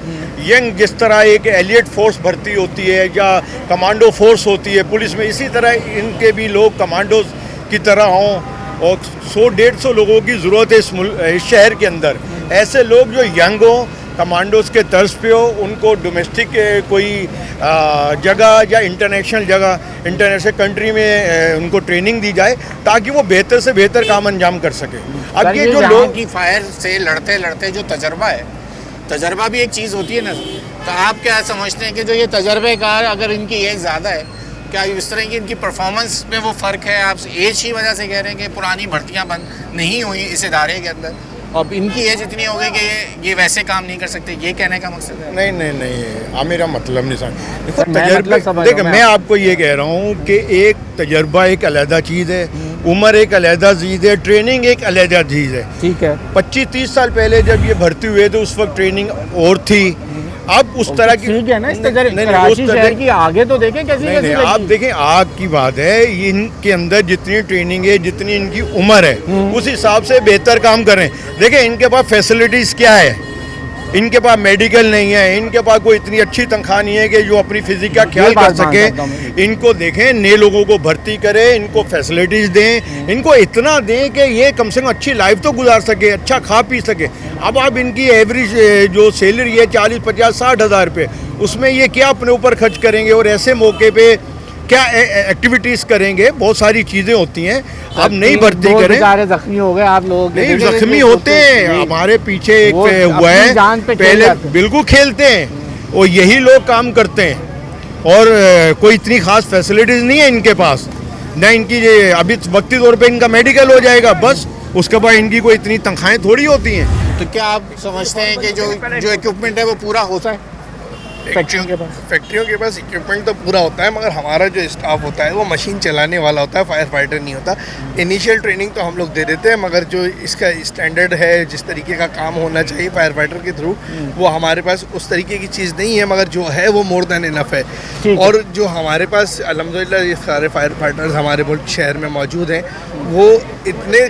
यंग जिस तरह एक एलियट फोर्स भर्ती होती है या कमांडो फोर्स होती है पुलिस में, इसी तरह इनके भी लोग कमांडोज की तरह हों। और 100-150 लोगों की ज़रूरत है इस शहर के अंदर। ऐसे लोग जो यंग हों, कमांडोज के तर्ज पे हो, उनको डोमेस्टिक कोई जगह या इंटरनेशनल कंट्री में उनको ट्रेनिंग दी जाए, ताकि वो बेहतर से बेहतर काम अंजाम कर सके। अब ये जो लोग की फायर से लड़ते लड़ते जो तजर्बा है, तजर्बा भी एक चीज़ होती है ना, तो आप क्या समझते हैं कि जो ये तजर्बेकार, अगर इनकी एज ज़्यादा है, क्या इस तरह की इनकी परफॉर्मेंस में वो फ़र्क है? आप एज की वजह से कह रहे हैं कि पुरानी भर्तियाँ बंद नहीं हुई इस इदारे के अंदर, अब इनकी एज इतनी हो गई कि ये वैसे काम नहीं कर सकते, ये कहने का मकसद है? नहीं, मेरा मतलब नहीं समझ। देखो, मैं मतलब समझ देखो, रहा हूं मैं आपको ये कह रहा हूँ कि एक तजर्बा एक अलहदा चीज़ है, उम्र एक अलहदा चीज़ है, ट्रेनिंग एक अलहदा चीज़ है। ठीक है। 25-30 साल पहले जब ये भर्ती हुए थे, उस वक्त ट्रेनिंग और थी। अब उस तरह की ठीक है ना, इस कराची शहर की आगे तो देखें कैसी कैसी नहीं, आप देखें, आग की बात है। इनके अंदर जितनी ट्रेनिंग है, जितनी इनकी उम्र है, उस हिसाब से बेहतर काम करें। देखें, इनके पास फैसिलिटीज़ क्या है? इनके पास मेडिकल नहीं है, इनके पास कोई इतनी अच्छी तनख्वाह नहीं है कि जो अपनी फिजिक का ख्याल कर सके। इनको देखें, नए लोगों को भर्ती करें, इनको फैसिलिटीज़ दें, इनको इतना दें कि ये कम से कम अच्छी लाइफ तो गुजार सके, अच्छा खा पी सके। अब आप इनकी एवरेज जो सैलरी है 40-50-60 हज़ार रुपये, उसमें ये क्या अपने ऊपर खर्च करेंगे? और ऐसे मौके पे क्या एक्टिविटीज़ करेंगे? बहुत सारी चीज़ें होती हैं। आप नहीं भर्ती करें। बेचारे जख्मी हो गए आप लोग, नहीं, जख्मी होते हैं। हमारे पीछे एक हुआ है, पहले बिल्कुल खेलते हैं, और यही लोग काम करते हैं। और कोई इतनी खास फैसिलिटीज़ नहीं है इनके पास ना। इनकी अभी वक्ती तौर पे इनका मेडिकल हो जाएगा, बस उसके बाद इनकी कोई इतनी तनख्वाहें थोड़ी होती हैं। तो क्या आप समझते हैं कि जो इक्विपमेंट है वो पूरा होता है फैक्ट्रियों के पास? इक्विपमेंट तो पूरा होता है, मगर हमारा जो स्टाफ होता है वो मशीन चलाने वाला होता है, फायर फाइटर नहीं होता। इनिशियल ट्रेनिंग तो हम लोग दे देते हैं, मगर जो इसका स्टैंडर्ड है, जिस तरीके का काम होना चाहिए फायर फाइटर के थ्रू, वो हमारे पास उस तरीके की चीज़ नहीं है, मगर जो है वो मोर देन इनफ है। और जो हमारे पास अल्हम्दुलिल्लाह ये सारे फायर फाइटर्स हमारे मुल्क शहर में मौजूद हैं, वो इतने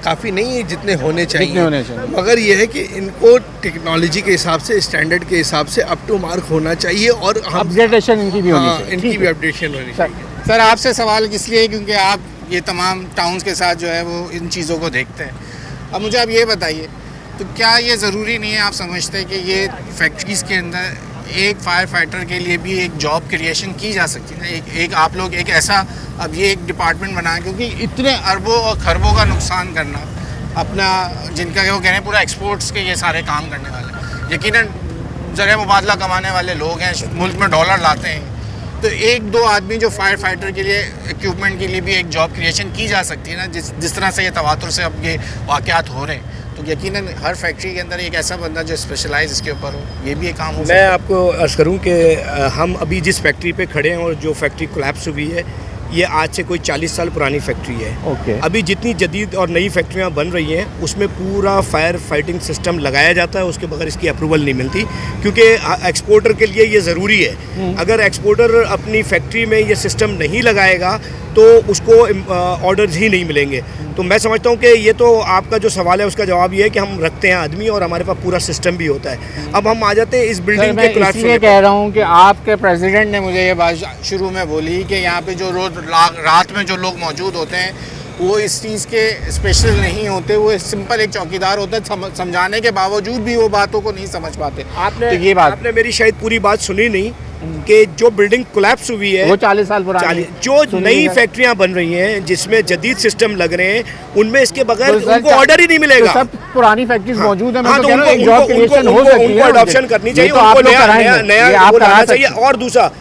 काफ़ी नहीं है जितने होने चाहिए। मगर ये है कि इनको टेक्नोलॉजी के हिसाब से, स्टैंडर्ड के हिसाब से अप टू मार्क होना चाहिए, और अपडेशन इनकी भी होनी चाहिए। इनकी भी अपडेशन होनी चाहिए। सर, आपसे सवाल इसलिए क्योंकि आप ये तमाम टाउन्स के साथ जो है वो इन चीज़ों को देखते हैं। अब मुझे आप ये बताइए, तो क्या ये ज़रूरी नहीं है, आप समझते हैं कि ये फैक्ट्रीज़ के अंदर एक फायर फाइटर के लिए भी एक जॉब क्रिएशन की जा सकती है ना? एक आप लोग एक ऐसा अब ये एक डिपार्टमेंट बनाएं, क्योंकि इतने अरबों और खरबों का नुकसान करना अपना, जिनका वो कह रहे हैं पूरा एक्सपोर्ट्स के ये सारे काम करने वाले, यकीनन ज़रिया मुबादला कमाने वाले लोग हैं, मुल्क में डॉलर लाते हैं। तो एक दो आदमी जो फायर फाइटर के लिए इक्विपमेंट के लिए भी एक जॉब क्रिएशन की जा सकती है ना, जिस तरह से ये तवातुर से अब ये वाक़यात हो रहे हैं, तो यकीनन हर फैक्ट्री के अंदर एक ऐसा बंदा जो स्पेशलाइज इसके ऊपर हो, ये भी एक काम हो सकता है। मैं आपको अर्ज़ करूँ कि हम अभी जिस फैक्ट्री पे खड़े हैं और जो फैक्ट्री कोलैप्स हुई है, ये आज से कोई 40 साल पुरानी फैक्ट्री है। अभी जितनी जदीद और नई फैक्ट्रियाँ बन रही हैं, उसमें पूरा फायर फाइटिंग सिस्टम लगाया जाता है, उसके बगैर इसकी अप्रूवल नहीं मिलती, क्योंकि एक्सपोर्टर के लिए ये ज़रूरी है। अगर एक्सपोर्टर अपनी फैक्ट्री में ये सिस्टम नहीं लगाएगा तो उसको ऑर्डर्स ही नहीं मिलेंगे। तो मैं समझता हूँ कि ये तो आपका जो सवाल है उसका जवाब ये है कि हम रखते हैं आदमी और हमारे पास पूरा सिस्टम भी होता है। अब हम आ जाते हैं इस बिल्डिंग के कोलैप्स। मैं कह रहा हूँ कि आपके प्रेसिडेंट ने मुझे ये बात शुरू में बोली कि यहाँ पे जो रोज़ रात में जो लोग मौजूद होते हैं वो इस चीज़ के स्पेशल नहीं होते, वो सिंपल एक चौकीदार होता है, समझाने के बावजूद भी वो बातों को नहीं समझ पाते। आपने मेरी शायद पूरी बात सुनी नहीं कि जो बिल्डिंग कोलैप्स हुई है वो 40 साल पुरानी, जो नई फैक्ट्रियां बन रही हैं जिसमें जदीद सिस्टम लग रहे हैं, उनमें इसके बगैर उनको ऑर्डर ही नहीं मिलेगा। तो सब पुरानी फैक्ट्रीज मौजूद है, हाँ, तो उनको अडॉप्शन करनी चाहिए, उनको नया लाना चाहिए। और दूसरा,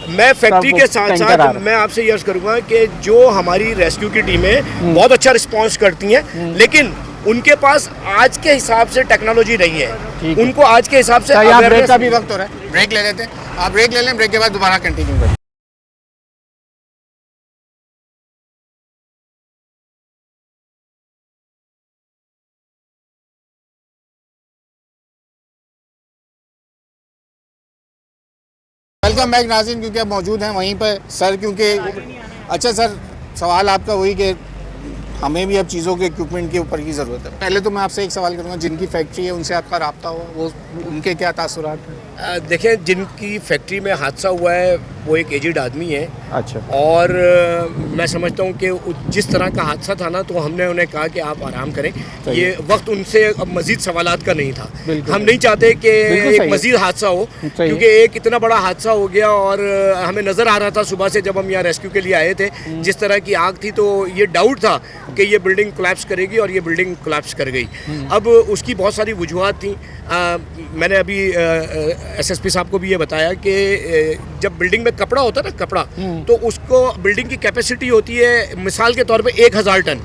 मैं फैक्ट्री के साथ साथ मैं आपसे यर्ज करूंगा कि जो हमारी रेस्क्यू की टीमें बहुत अच्छा रिस्पांस करती हैं, लेकिन उनके पास आज के हिसाब से टेक्नोलॉजी नहीं है। उनको आज के हिसाब से ब्रेक का भी वक्त हो रहा है, ब्रेक ले लेते हैं। आप ब्रेक ले लें, ब्रेक के बाद दोबारा कंटिन्यू करें। वेलकम बैक नाज़रीन, क्योंकि अब मौजूद हैं वहीं पर सर, क्योंकि अच्छा सर सवाल आपका वही कि हमें भी अब चीज़ों के इक्विपमेंट के ऊपर की ज़रूरत है। पहले तो मैं आपसे एक सवाल करूँगा, जिनकी फैक्ट्री है उनसे आपका रब्ता हुआ, वो उनके क्या तासुरात हैं? देखें, जिनकी फैक्ट्री में हादसा हुआ है वो एक एजिड आदमी है। अच्छा। और मैं समझता हूँ कि जिस तरह का हादसा था ना, तो हमने उन्हें कहा कि आप आराम करें। ये वक्त उनसे अब मज़ीद सवालात का नहीं था। हम नहीं चाहते कि एक मज़ीद हादसा हो, क्योंकि एक इतना बड़ा हादसा हो गया और हमें नज़र आ रहा था सुबह से जब हम यहाँ रेस्क्यू के लिए आए थे, जिस तरह की आग थी, तो ये डाउट था कि ये बिल्डिंग कोलैप्स करेगी, और ये बिल्डिंग कोलैप्स कर गई। अब उसकी बहुत सारी वजूहात थी। मैंने अभी एसएसपी साहब को भी ये बताया कि जब बिल्डिंग में कपड़ा होता है ना, कपड़ा, तो उसको बिल्डिंग की कैपेसिटी होती है मिसाल के तौर पे 1000 टन।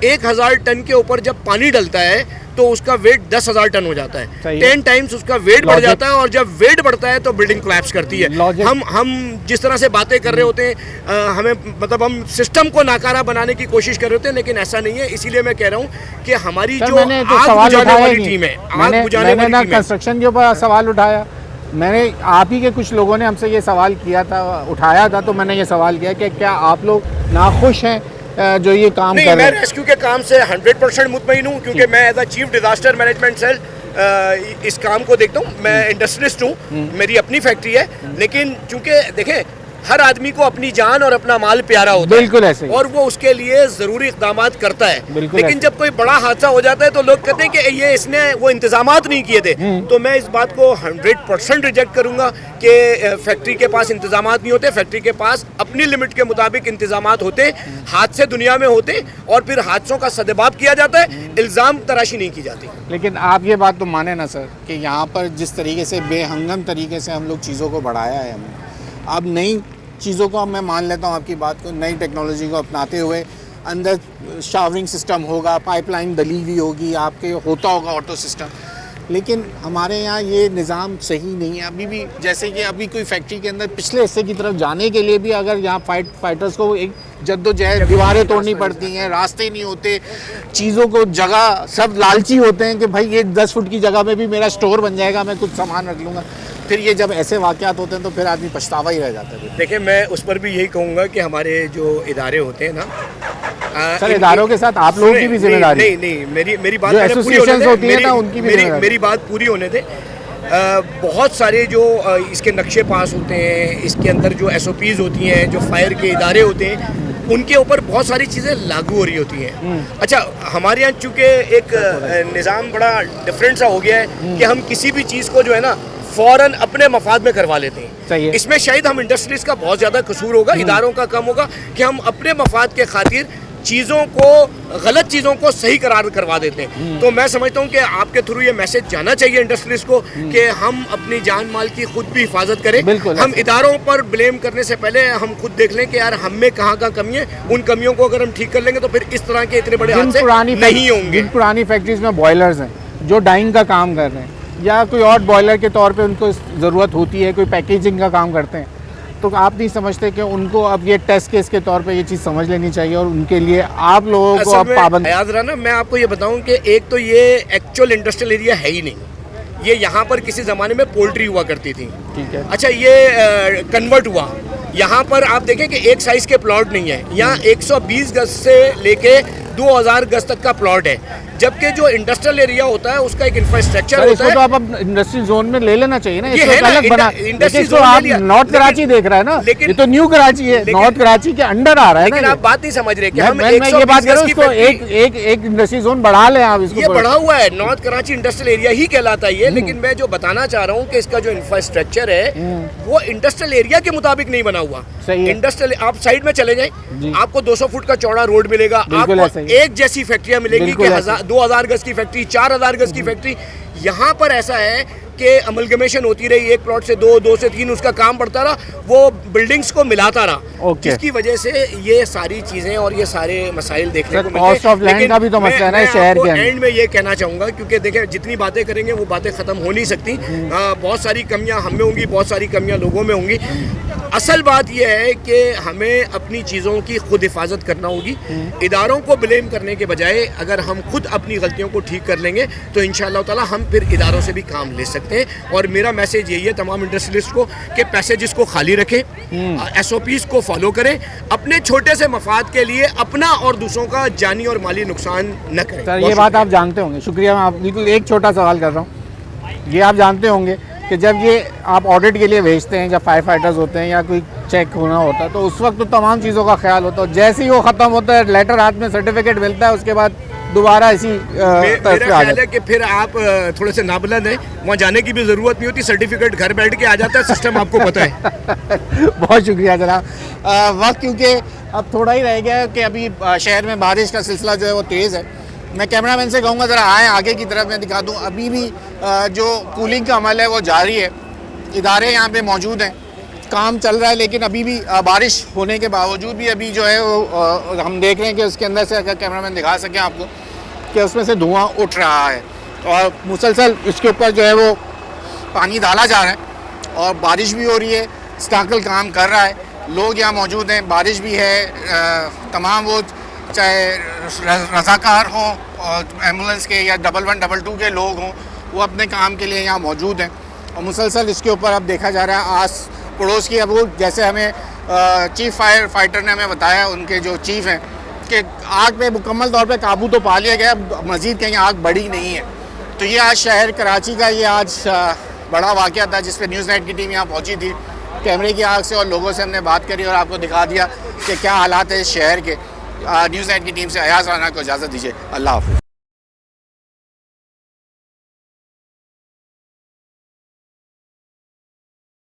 1000 टन के ऊपर जब पानी डलता है तो उसका वेट 10,000 टन हो जाता है। 10 टाइम्स उसका वेट बढ़ जाता है, और जब वेट बढ़ता है तो बिल्डिंग कोलैप्स करती है। हम जिस तरह से बातें कर रहे होते हैं, हमें मतलब हम सिस्टम को नाकारा बनाने की कोशिश कर रहे होते हैं, लेकिन ऐसा नहीं है। इसीलिए मैं कह रहा हूँ कि हमारी जो आग बुझाने वाली टीम है, आग बुझाने वाली टीम है, कंस्ट्रक्शन के ऊपर सवाल उठाया मैंने, आप ही के कुछ लोगों ने हमसे ये सवाल किया था, उठाया था, तो मैंने ये सवाल किया कि क्या आप लोग नाखुश हैं जो ये काम कर रहे हैं? मैं रेस्क्यू के काम से 100% मुतमईन हूँ, क्योंकि मैं as a chief disaster management cell इस काम को देखता हूँ। मैं इंडस्ट्रियलिस्ट हूँ, मेरी अपनी फैक्ट्री है, लेकिन चूंकि देखें हर आदमी को अपनी जान और अपना माल प्यारा होता है, बिल्कुल ऐसे ही, और वो उसके लिए ज़रूरी इक़दाम करता है। लेकिन जब कोई बड़ा हादसा हो जाता है तो लोग कहते हैं कि ये इसने वो इंतजामात नहीं किए थे। तो मैं इस बात को 100% रिजेक्ट करूंगा कि फैक्ट्री के पास इंतजामात नहीं होते। फैक्ट्री के पास अपनी लिमिट के मुताबिक इंतजामात होते, हादसे दुनिया में होते, और फिर हादसों का सदबाब किया जाता है, इल्ज़ाम तराशी नहीं की जाती। लेकिन आप ये बात तो माने ना सर कि यहाँ पर जिस तरीके से बेहंगम तरीके से हम लोग चीज़ों को बढ़ाया है, हमने अब नई चीज़ों को, अब मैं मान लेता हूँ आपकी बात को, नई टेक्नोलॉजी को अपनाते हुए अंदर शावरिंग सिस्टम होगा, पाइपलाइन डली हुई होगी, आपके होता होगा ऑटो सिस्टम, लेकिन हमारे यहाँ ये निज़ाम सही नहीं है अभी भी। जैसे कि अभी कोई फैक्ट्री के अंदर पिछले हिस्से की तरफ जाने के लिए भी अगर यहाँ फाइटर्स को एक जद्दोजहद, दीवारें तोड़नी पड़ती हैं, रास्ते नहीं होते, चीज़ों को जगह, सब लालची होते हैं कि भाई ये 10 फुट की जगह में भी मेरा स्टोर बन जाएगा, मैं कुछ सामान रख लूँगा। फिर ये जब ऐसे वाक़यात होते हैं तो फिर आदमी पछतावा ही रह जाता है। देखिए, मैं उस पर भी यही कहूँगा कि हमारे जो इदारे होते हैं ना, सर इदारों के साथ आप लोगों की भी जिम्मेदारी नहीं, मेरी बात एसोसिएशंस होती है ना, उनकी भी मेरी बात पूरी होने दे। बहुत सारे जो इसके नक्शे पास होते हैं, इसके अंदर जो SOPs होती हैं, जो फायर के इदारे होते हैं, उनके ऊपर बहुत सारी चीज़ें लागू हो रही होती हैं। अच्छा, हमारे यहाँ चूँकि एक निज़ाम बड़ा डिफरेंट सा हो गया है कि हम किसी भी चीज़ को जो है ना फ़ौरन अपने मफाद में करवा लेते हैं। इसमें शायद हम इंडस्ट्रीज का बहुत ज़्यादा कसूर होगा, इदारों का कम होगा, कि हम अपने मफाद के खातिर चीज़ों को, गलत चीज़ों को सही करार करवा देते हैं। तो मैं समझता हूँ कि आपके थ्रू ये मैसेज जाना चाहिए इंडस्ट्रीज को कि हम अपनी जान माल की खुद भी हिफाजत करें। हम इदारों पर ब्लेम करने से पहले हम खुद देख लें कि यार हम में कहाँ कमी है। उन कमियों को अगर हम ठीक कर लेंगे तो फिर इस तरह के इतने बड़े हादसे नहीं होंगे। पुरानी फैक्ट्रीज में बॉयलर्स हैं जो डाइंग का काम कर रहे हैं, या कोई और बॉयलर के तौर पे उनको ज़रूरत होती है, कोई पैकेजिंग का काम करते हैं, तो आप नहीं समझते कि उनको अब ये टेस्ट केस के तौर पे ये चीज़ समझ लेनी चाहिए, और उनके लिए आप लोगों को अब पाबंद? याद रहा, मैं आपको ये बताऊं कि एक तो ये एक्चुअल इंडस्ट्रियल एरिया है ही नहीं। ये यहाँ पर किसी ज़माने में पोल्ट्री हुआ करती थी, ठीक है। अच्छा, ये कन्वर्ट हुआ। यहाँ पर आप देखें कि एक साइज़ के प्लॉट नहीं है, यहाँ 120 गज से लेके 2000 गज तक का प्लॉट है, जबकि जो इंडस्ट्रियल एरिया होता है उसका एक इंफ्रास्ट्रक्चर होता है। तो आप अब इंडस्ट्रियल जोन में ले लेना चाहिए ना, ये है अलग बना। इंडस्ट्रियल जोन आप नॉर्थ कराची देख रहा है ना, लेकिन ये तो न्यू कराची है, नॉर्थ कराची के अंडर आ रहा है। लेकिन आप बात नहीं समझ रहे कि हम ये बात कर रहा हूं, इसको एक इंडस्ट्रियल जोन बढ़ा लें आप इसको। ये बढ़ा हुआ है, नॉर्थ कराची इंडस्ट्रियल एरिया ही कहलाता है ये। लेकिन मैं जो बताना चाह रहा हूँ कि इसका जो इंफ्रास्ट्रक्चर है वो इंडस्ट्रियल एरिया के मुताबिक नहीं बना हुआ। इंडस्ट्रियल, आप साइड में चले जाएं, आपको 200 फुट का चौड़ा रोड मिलेगा, आपको एक जैसी फैक्ट्रियां मिलेंगी कि 2000 गज की फैक्ट्री, 4000 गज की फैक्ट्री। यहाँ पर ऐसा है कि अमलगमेशन होती रही, एक प्लॉट से 2 से 3 उसका काम बढ़ता रहा, वो बिल्डिंग्स को मिलाता रहा, जिसकी वजह से ये सारी चीजें और ये सारे मसाइल देखने को मिलते हैं। कॉस्ट ऑफ लैंड का भी तो मसला है ना शहर के अंदर। एंड में ये कहना चाहूँगा, क्योंकि देखें जितनी बातें करेंगे वो बातें ख़त्म हो नहीं सकती। बहुत सारी कमियाँ हम में होंगी, बहुत सारी कमियाँ लोगों में होंगी। असल बात यह है कि हमें अपनी चीज़ों की खुद हिफाजत करना होगी। इदारों को ब्लेम करने के बजाय अगर हम खुद अपनी गलतियों को ठीक कर लेंगे तो इंशाअल्लाह ताला हम फिर इदारों से भी काम ले सकते हैं। चाहते हैं। और मेरा मैसेज यही है तमाम इंडस्ट्रियलिस्ट को कि पैसेजेस को खाली रखें, SOPs को फॉलो करें, अपने छोटे से मफाद के लिए अपना और दूसरों का जानी और माली नुकसान न करें। सर ये बात आप जानते होंगे, शुक्रिया। मैं आप बिल्कुल एक छोटा सवाल कर रहा हूँ, ये आप जानते होंगे कि जब ये आप ऑडिट के लिए भेजते हैं, जब फायर फाइटर्स होते हैं या कोई चेक होना होता है, तो उस वक्त तो तमाम चीज़ों का ख्याल होता है। जैसे ही वो ख़त्म होता है, लेटर हाथ में, सर्टिफिकेट मिलता है, उसके बाद दोबारा इसी मेरा ख्याल है कि फिर आप थोड़े से नाबुलंद हैं, वहाँ जाने की भी ज़रूरत नहीं होती, सर्टिफिकेट घर बैठ के आ जाता है, सिस्टम आपको पता है। बहुत शुक्रिया जनाब। वक्त क्योंकि अब थोड़ा ही रह गया है कि अभी शहर में बारिश का सिलसिला जो है वो तेज़ है। मैं कैमरामैन से कहूँगा ज़रा आए आगे की तरफ, मैं दिखा दूँ। अभी भी जो कूलिंग का अमल है वो जारी है, इदारे यहाँ पे मौजूद हैं, काम चल रहा है, लेकिन अभी भी बारिश होने के बावजूद भी अभी जो है वो हम देख रहे हैं कि उसके अंदर से, अगर कैमरामैन दिखा सकें आपको, कि उसमें से धुआं उठ रहा है और मुसलसल इसके ऊपर जो है वो पानी डाला जा रहा है और बारिश भी हो रही है, स्टाकल काम कर रहा है, लोग यहाँ मौजूद हैं, बारिश भी है। तमाम वो चाहे रज़ाकार हों और एम्बुलेंस के या 1112 के लोग हों, वो अपने काम के लिए यहाँ मौजूद हैं और मुसलसल इसके ऊपर अब देखा जा रहा है आस पड़ोस की। अब वो जैसे हमें चीफ फायर फाइटर ने हमें बताया, उनके जो चीफ हैं, कि आग पे मुकम्मल तौर पे काबू तो पा लिया गया, मज़ीद कहीं आग बढ़ी नहीं है। तो ये आज शहर कराची का ये आज बड़ा वाक़या था जिस पे न्यूज़ नाइट की टीम यहाँ पहुँची थी। कैमरे की आग से और लोगों से हमने बात करी और आपको दिखा दिया कि क्या हालात है इस शहर के। न्यूज़ नाइट की टीम से अयाज राना को इजाज़त दीजिए। अल्लाह हाफ़िज़।